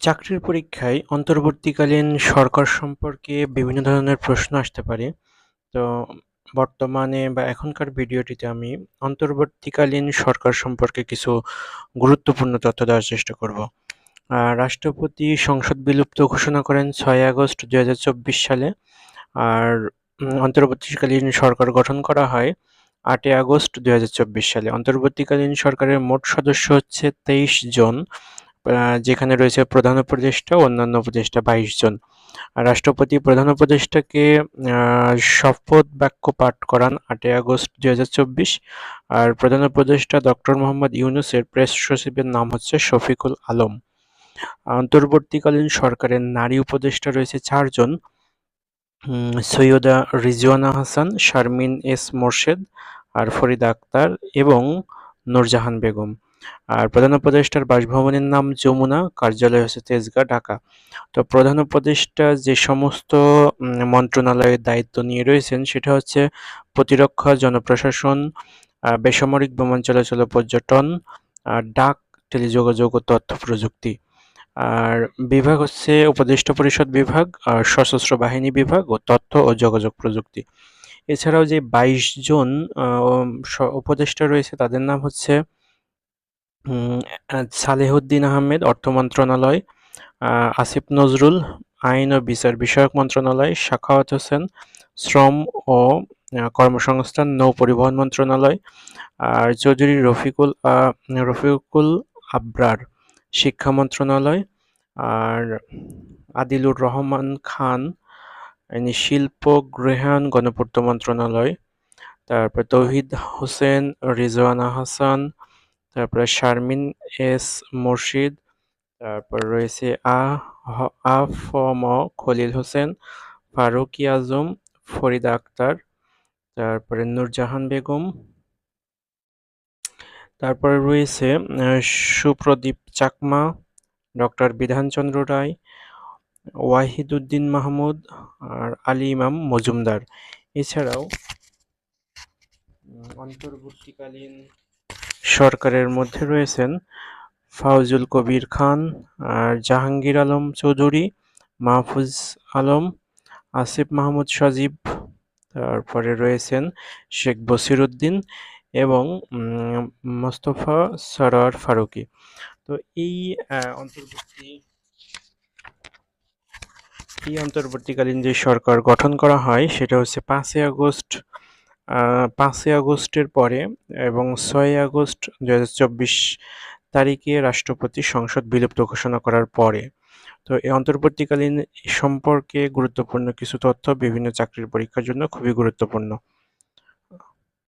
চাকরির পরীক্ষায় অন্তর্বর্তীকালীন সরকার সম্পর্কে বিভিন্ন ধরনের প্রশ্ন আসতে পারে। তো বর্তমানে বা এখনকার ভিডিওটিতে আমি অন্তর্বর্তীকালীন সরকার সম্পর্কে কিছু গুরুত্বপূর্ণ তথ্য দেওয়ার চেষ্টা করব। রাষ্ট্রপতি সংসদ বিলুপ্ত ঘোষণা করেন ৬ আগস্ট ২০২৪ সালে। আর অন্তর্বর্তীকালীন সরকার গঠন করা হয় ৮ আগস্ট ২০২৪ সালে। অন্তর্বর্তীকালীন সরকারের মোট সদস্য হচ্ছে ২৩ জন। যেখানে রয়েছে প্রধান উপদেষ্টা ও অন্যান্য উপদেষ্টা ২২ জন। আর রাষ্ট্রপতি প্রধান উপদেষ্টাকে শপথ বাক্য পাঠ করান ৮ আগস্ট ২০২৪। আর প্রধান উপদেষ্টা ডক্টর মোহাম্মদ ইউনূসের প্রেস সচিবের নাম হচ্ছে শফিকুল আলম। অন্তর্বর্তীকালীন সরকারের নারী উপদেষ্টা রয়েছে ৪ জন। সৈয়দা রিজওয়ানা হাসান, শারমিন এস মোরশেদ, আর ফরিদা আক্তার এবং নূরজাহান বেগম। আর প্রধান উপদেষ্টার বাসভবনের নাম যমুনা, কার্যালয় হচ্ছে তেজগাঁ, ঢাকা। তো প্রধান উপদেষ্টা যে সমস্ত মন্ত্রণালয়ের দায়িত্ব নিয়ে রয়েছেন সেটা হচ্ছে প্রতিরক্ষা, জনপ্রশাসন, বেসামরিক বিমান চলাচল ও পর্যটন, ডাক, টেলিযোগাযোগ ও তথ্য প্রযুক্তি। আর বিভাগ হচ্ছে উপদেষ্টা পরিষদ বিভাগ, আর সশস্ত্র বাহিনী বিভাগ ও তথ্য ও যোগাযোগ প্রযুক্তি। এছাড়াও যে ২২ জন উপদেষ্টা রয়েছে তাদের নাম হচ্ছে সালেহউদ্দিন আহমেদ, অর্থ মন্ত্রণালয়; আসিফ নজরুল, আইন ও বিচার বিষয়ক মন্ত্রণালয়; সাখাওয়াত হোসেন, শ্রম ও কর্মসংস্থান নৌ পরিবহন মন্ত্রণালয়; আর চৌধুরী রফিকুল আবরার, শিক্ষা মন্ত্রণালয়; আর আদিলুর রহমান খান, শিল্প, গৃহায়ন, গণপূর্ত মন্ত্রণালয়; তারপর তৌহিদ হোসেন, রিজওয়ানা হাসান, তারপরে শারমিন এস মোরশেদ, তারপর রয়েছে আ.ফ.ম. খলিল হোসেন, ফারুকী আজম, ফরিদা আক্তার, তারপরে নূরজাহান বেগম, তারপরে রয়েছে সুপ্রদীপ চাকমা, ডক্টর বিধানচন্দ্র রায়, ওয়াহিদুদ্দিন মাহমুদ, আর আলী ইমাম মজুমদার। এছাড়াও অন্তর্বর্তীকালীন সরকারের মধ্যে রয়েছেন ফাউজুল কবির খান, আর জাহাঙ্গীর আলম চৌধুরী, মাহফুজ আলম, আসিফ মাহমুদ সজীব, তারপরে রয়েছেন শেখ বসিরউদ্দিন এবং মোস্তফা সরোয়ার ফারুকী। তো এই অন্তর্বর্তীকালীন যে সরকার গঠন করা হয় সেটা হচ্ছে ৫ই আগস্টের পরে এবং ৬ আগস্ট ২০২৪ তারিখে রাষ্ট্রপতি সংসদ বিলুপ্ত ঘোষণা করার পরে। তো এই অন্তর্বর্তীকালীন সম্পর্কে গুরুত্বপূর্ণ কিছু তথ্য বিভিন্ন চাকরির পরীক্ষার জন্য খুবই গুরুত্বপূর্ণ।